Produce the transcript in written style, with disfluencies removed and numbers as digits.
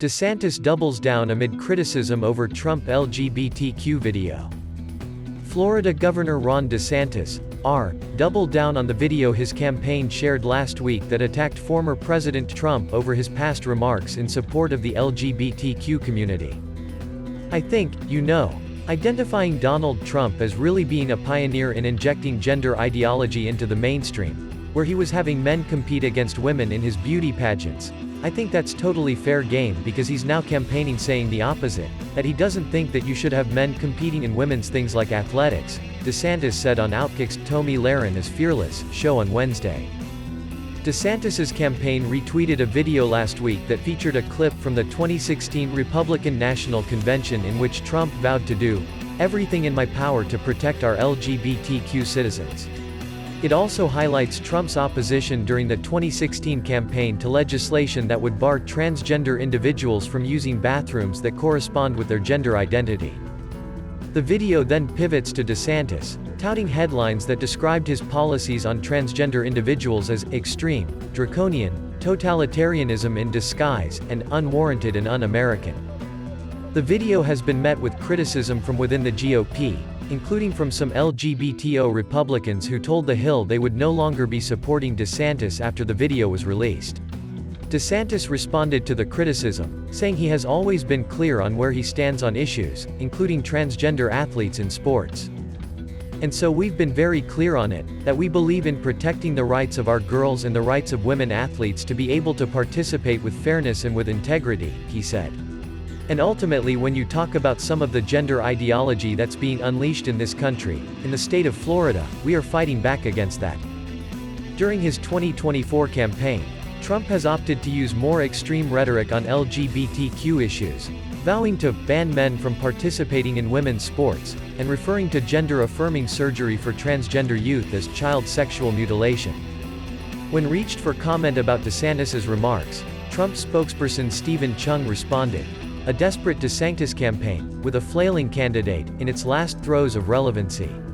DeSantis doubles down amid criticism over Trump-LGBTQ video. Florida Governor Ron DeSantis, doubled down on the video his campaign shared last week that attacked former President Trump over his past remarks in support of the LGBTQ community. "I think, identifying Donald Trump as really being a pioneer in injecting gender ideology into the mainstream, where he was having men compete against women in his beauty pageants. I think that's totally fair game because he's now campaigning saying the opposite, that he doesn't think that you should have men competing in women's things like athletics," DeSantis said on Outkick's Tomi Lahren is Fearless show on Wednesday. DeSantis's campaign retweeted a video last week that featured a clip from the 2016 Republican National Convention in which Trump vowed to do everything in my power to protect our LGBTQ citizens. It also highlights Trump's opposition during the 2016 campaign to legislation that would bar transgender individuals from using bathrooms that correspond with their gender identity. The video then pivots to DeSantis, touting headlines that described his policies on transgender individuals as extreme, draconian, totalitarianism in disguise, and unwarranted and un-American. The video has been met with criticism from within the GOP, including from some LGBTO Republicans who told The Hill they would no longer be supporting DeSantis after the video was released. DeSantis responded to the criticism, saying he has always been clear on where he stands on issues, including transgender athletes in sports. "And so we've been very clear on it, that we believe in protecting the rights of our girls and the rights of women athletes to be able to participate with fairness and with integrity," he said. "And ultimately when you talk about some of the gender ideology that's being unleashed in this country, in the state of Florida, we are fighting back against that." During his 2024 campaign, Trump has opted to use more extreme rhetoric on LGBTQ issues, vowing to ban men from participating in women's sports, and referring to gender-affirming surgery for transgender youth as child sexual mutilation. When reached for comment about DeSantis's remarks, Trump spokesperson Stephen Chung responded, "A desperate DeSantis campaign, with a flailing candidate, in its last throes of relevancy."